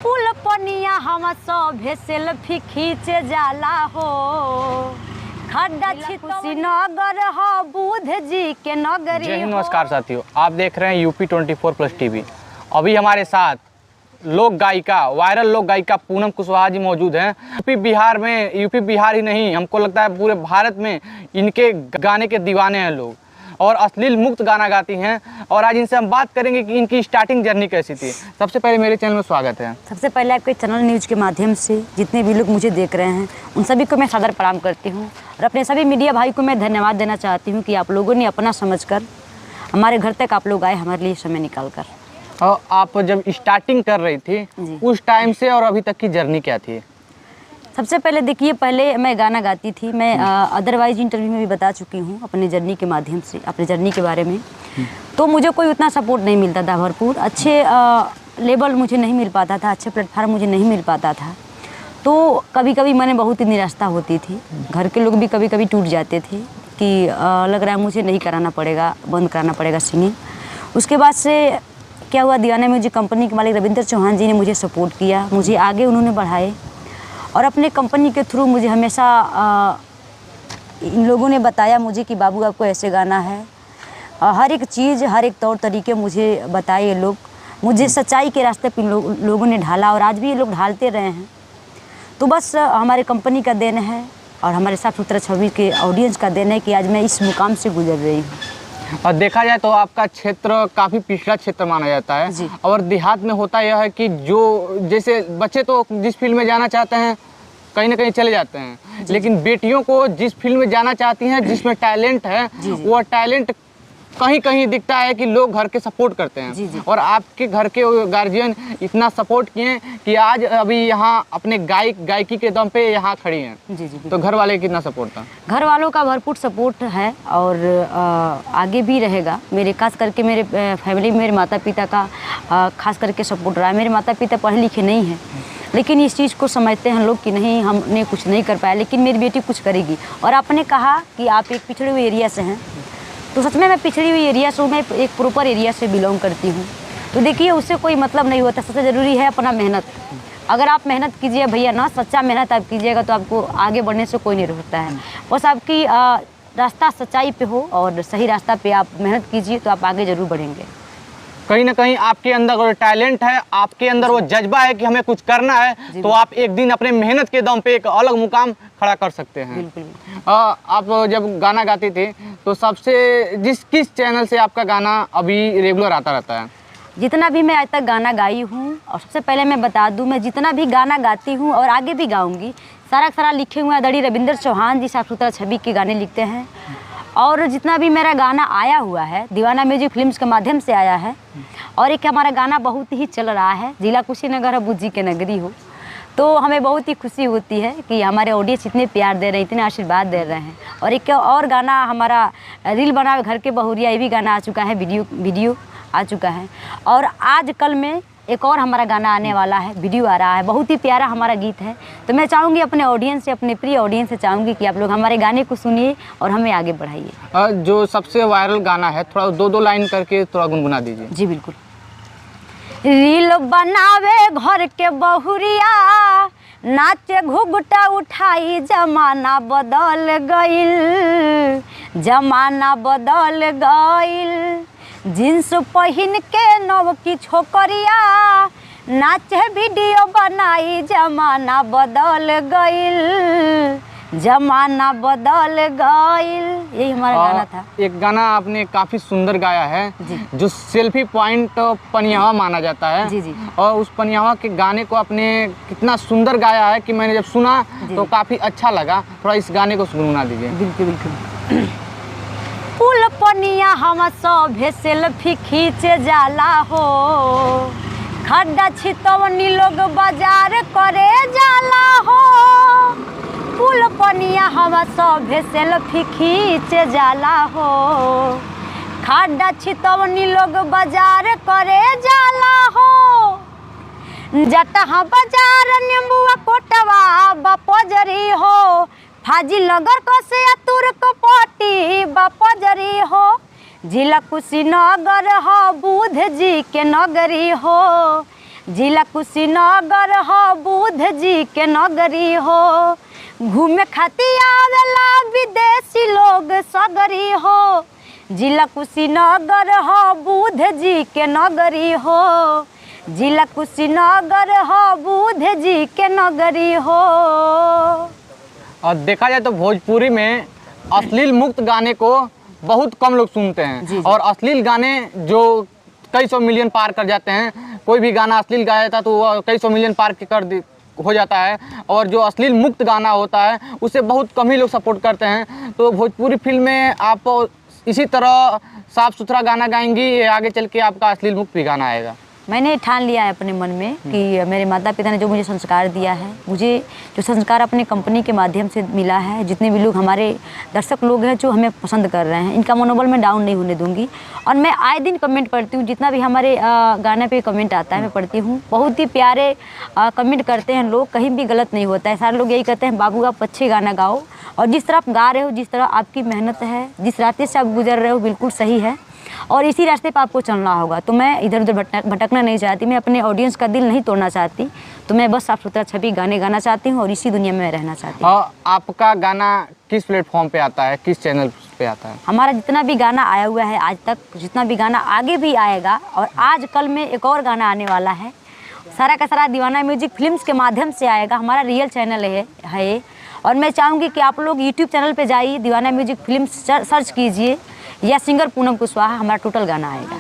पुल पनिया हम सब सेल्फी खींचे जाला हो। खड्डा कुशीनगर हो बुध जी के नगरी। जय हिंद, नमस्कार साथियों, आप देख रहे हैं यूपी 24+ टीवी। अभी हमारे साथ लोक गायिका, वायरल लोक गायिका पूनम कुशवाहा जी मौजूद हैं। यूपी बिहार ही नहीं, हमको लगता है पूरे भारत में इनके गाने के दीवाने हैं लोग, और अश्लील मुक्त गाना गाती हैं। और आज इनसे हम बात करेंगे कि इनकी स्टार्टिंग जर्नी कैसी थी। सबसे पहले मेरे चैनल में स्वागत है। सबसे पहले आपके चैनल न्यूज़ के माध्यम से जितने भी लोग मुझे देख रहे हैं उन सभी को मैं सादर प्रणाम करती हूँ, और अपने सभी मीडिया भाई को मैं धन्यवाद देना चाहती हूँ कि आप लोगों ने अपना समझकर हमारे घर तक आप लोग आए, हमारे लिए समय निकाल कर। और आप जब स्टार्टिंग कर रही थी उस टाइम से और अभी तक की जर्नी क्या थी? सबसे पहले देखिए, पहले मैं गाना गाती थी। मैं अदरवाइज इंटरव्यू में भी बता चुकी हूँ अपने जर्नी के माध्यम से, अपने जर्नी के बारे में। तो मुझे कोई उतना सपोर्ट नहीं मिलता था, भरपूर अच्छे लेवल मुझे नहीं मिल पाता था, अच्छे प्लेटफार्म मुझे नहीं मिल पाता था। तो कभी कभी मैंने बहुत ही निराशा होती थी। घर के लोग भी कभी कभी टूट जाते थे कि लग रहा है मुझे नहीं कराना पड़ेगा, बंद कराना पड़ेगा सिंगिंग। उसके बाद से क्या हुआ, दीवाना म्यूजिक कंपनी के मालिक रविंद्र चौहान जी ने मुझे सपोर्ट किया, मुझे आगे उन्होंने बढ़ाए। और अपने कंपनी के थ्रू मुझे हमेशा इन लोगों ने बताया मुझे कि बाबू आपको ऐसे गाना है। हर एक चीज़, हर एक तौर तरीके मुझे बताए ये लोग। मुझे सच्चाई के रास्ते पे लोगों ने ढाला, और आज भी ये लोग ढालते रहे हैं। तो बस हमारे कंपनी का देन है और हमारे साफ सुथरा छवि के ऑडियंस का देन है कि आज मैं इस मुकाम से गुजर रही हूँ। और देखा जाए तो आपका क्षेत्र काफ़ी पिछड़ा क्षेत्र माना जाता है, और देहात में होता यह है कि जो जैसे बच्चे तो जिस फील्ड में जाना चाहते हैं कहीं ना कहीं चले जाते हैं, लेकिन बेटियों को जिस फील्ड में जाना चाहती हैं, जिसमें टैलेंट है, वो टैलेंट कहीं कहीं दिखता है कि लोग घर के सपोर्ट करते हैं। और आपके घर के गार्जियन इतना सपोर्ट किए कि आज अभी यहाँ अपने गायकी के दम पे यहाँ खड़ी हैं। तो घर वाले कितना सपोर्ट था? घर वालों का भरपूर सपोर्ट है, और आगे भी रहेगा। मेरे खास करके मेरे फैमिली में मेरे माता पिता का खास करके सपोर्ट रहा है। मेरे माता पिता पढ़े लिखे नहीं हैं, लेकिन इस चीज़ को समझते हैं लोग कि नहीं, हमने कुछ नहीं कर पाया, लेकिन मेरी बेटी कुछ करेगी। और आपने कहा कि आप एक पिछड़े हुए एरिया से हैं, तो सच में मैं पिछड़ी हुई एरिया से हूँ। मैं एक प्रॉपर एरिया से बिलोंग करती हूँ। तो देखिए, उससे कोई मतलब नहीं होता। सबसे ज़रूरी है अपना मेहनत। अगर आप मेहनत कीजिए भैया ना, सच्चा मेहनत आप कीजिएगा, तो आपको आगे बढ़ने से कोई नहीं रोकता है। बस आपकी रास्ता सच्चाई पे हो और सही रास्ता पे आप मेहनत कीजिए, तो आप आगे ज़रूर बढ़ेंगे। कहीं ना कहीं आपके अंदर वो टैलेंट है, आपके अंदर वो जज्बा है कि हमें कुछ करना है, तो आप एक दिन अपने मेहनत के दम पे एक अलग मुकाम खड़ा कर सकते हैं। बिल्कुल। आप जब गाना गाती थी तो सबसे किस चैनल से आपका गाना अभी रेगुलर आता रहता है? जितना भी मैं आज तक गाना गाई हूँ, और सबसे पहले मैं बता दूँ, मैं जितना भी गाना गाती हूँ और आगे भी गाऊँगी, सारा लिखे हुए आदरणीय रविंद्र चौहान जी साफ सुथरा छवि के गाने लिखते हैं। और जितना भी मेरा गाना आया हुआ है दीवाना म्यूजिक फिल्म्स के माध्यम से आया है। और एक हमारा गाना बहुत ही चल रहा है, जिला कुशीनगर है बुध जी के नगरी हो। तो हमें बहुत ही खुशी होती है कि हमारे ऑडियंस इतने प्यार दे रहे हैं, इतने आशीर्वाद दे रहे हैं। और एक और गाना हमारा रील बना घर के बहुरिया, ये भी गाना आ चुका है, वीडियो आ चुका है। और आज कल में एक और हमारा गाना आने वाला है, वीडियो आ रहा है। बहुत ही प्यारा हमारा गीत है। तो मैं चाहूँगी अपने ऑडियंस से, अपने प्रिय ऑडियंस से चाहूँगी कि आप लोग हमारे गाने को सुनिए और हमें आगे बढ़ाइए। जो सबसे वायरल गाना है, थोड़ा दो लाइन करके थोड़ा गुनगुना दीजिए। जी बिल्कुल। रील बनावे घर के बहुरिया, नाचे घुघुटा उठाई, जमाना बदल गइल, जमाना बदल गइल। जींस पहन के नव की छोकरिया, नाचे वीडियो बनाई, जमाना बदल गइल, जमाना बदल गइल। यही हमारा गाना था। एक गाना आपने काफ़ी सुंदर गाया है, जो सेल्फी पॉइंट पनियावा माना जाता है। और उस पनियावा के गाने को आपने कितना सुंदर गाया है कि मैंने जब सुना तो काफ़ी अच्छा लगा। थोड़ा इस गाने को गुनगुना दीजिए। बिल्कुल बिल्कुल। पुल पनिया हम सब सेल्फी खींचे जाला हो। खड्डा छितवनी लोग बाजार करे जाला हो। पुल पनिया हम सब सेल्फी खींचे जाला हो। खड्डा छितवनी लोग बाजार करे जाला हो। जटहा बाजार नींबुआ कोटवा बापोजरी हो। फाजिलनगर को से तुर्क पट्टी बापोजरी हो। जिला कुशीनगर हो बुध जी के नगरी हो। जिला कुशीनगर हो बुद्ध जी के नगरी हो, घूमे खातिर आवेला विदेशी लोग सगरी हो। जिला कुशीनगर हो बुद्ध जी के नगरी हो, जिला कुशीनगर हो बुद्ध जी के नगरी हो। और देखा जाए तो भोजपुरी में अश्लील मुक्त गाने को बहुत कम लोग सुनते हैं। जी। और अश्लील गाने जो कई सौ मिलियन पार कर जाते हैं, कोई भी गाना अश्लील गाया जाता है तो वो कई सौ मिलियन पार हो जाता है। और जो अश्लील मुक्त गाना होता है उसे बहुत कम ही लोग सपोर्ट करते हैं। तो भोजपुरी फिल्म में आप इसी तरह साफ सुथरा गाना गाएंगी या आगे चल के आपका अश्लील मुक्त भी गाना आएगा? मैंने ठान लिया है अपने मन में कि मेरे माता पिता ने जो मुझे संस्कार दिया है, मुझे जो संस्कार अपने कंपनी के माध्यम से मिला है, जितने भी लोग हमारे दर्शक लोग हैं जो हमें पसंद कर रहे हैं, इनका मनोबल मैं डाउन नहीं होने दूंगी। और मैं आए दिन कमेंट पढ़ती हूँ, जितना भी हमारे गाने पे कमेंट आता है मैं पढ़ती हूँ। बहुत ही प्यारे कमेंट करते हैं लोग, कहीं भी गलत नहीं होता है। सारे लोग यही कहते हैं बाबू आप अच्छे गाना गाओ, और जिस तरह आप गा रहे हो, जिस तरह आपकी मेहनत है, जिस रास्ते से आप गुजर रहे हो बिल्कुल सही है और इसी रास्ते पर आपको चलना होगा। तो मैं इधर उधर भटकना नहीं चाहती, मैं अपने ऑडियंस का दिल नहीं तोड़ना चाहती। तो मैं बस साफ सुथरा छवि गाने गाना चाहती हूँ और इसी दुनिया में मैं रहना चाहती हूँ। और आपका गाना किस प्लेटफॉर्म पे आता है, किस चैनल पे आता है? हमारा जितना भी गाना आया हुआ है आज तक, जितना भी गाना आगे भी आएगा, और आज कल में एक और गाना आने वाला है, सारा का सारा दीवाना म्यूजिक फिल्म्स के माध्यम से आएगा। हमारा रियल चैनल है और मैं चाहूँगी कि आप लोग यूट्यूब चैनल पे जाइए, दीवाना म्यूजिक फिल्म्स सर्च कीजिए या सिंगर पूनम कुशवाहा, हमारा टोटल गाना आएगा।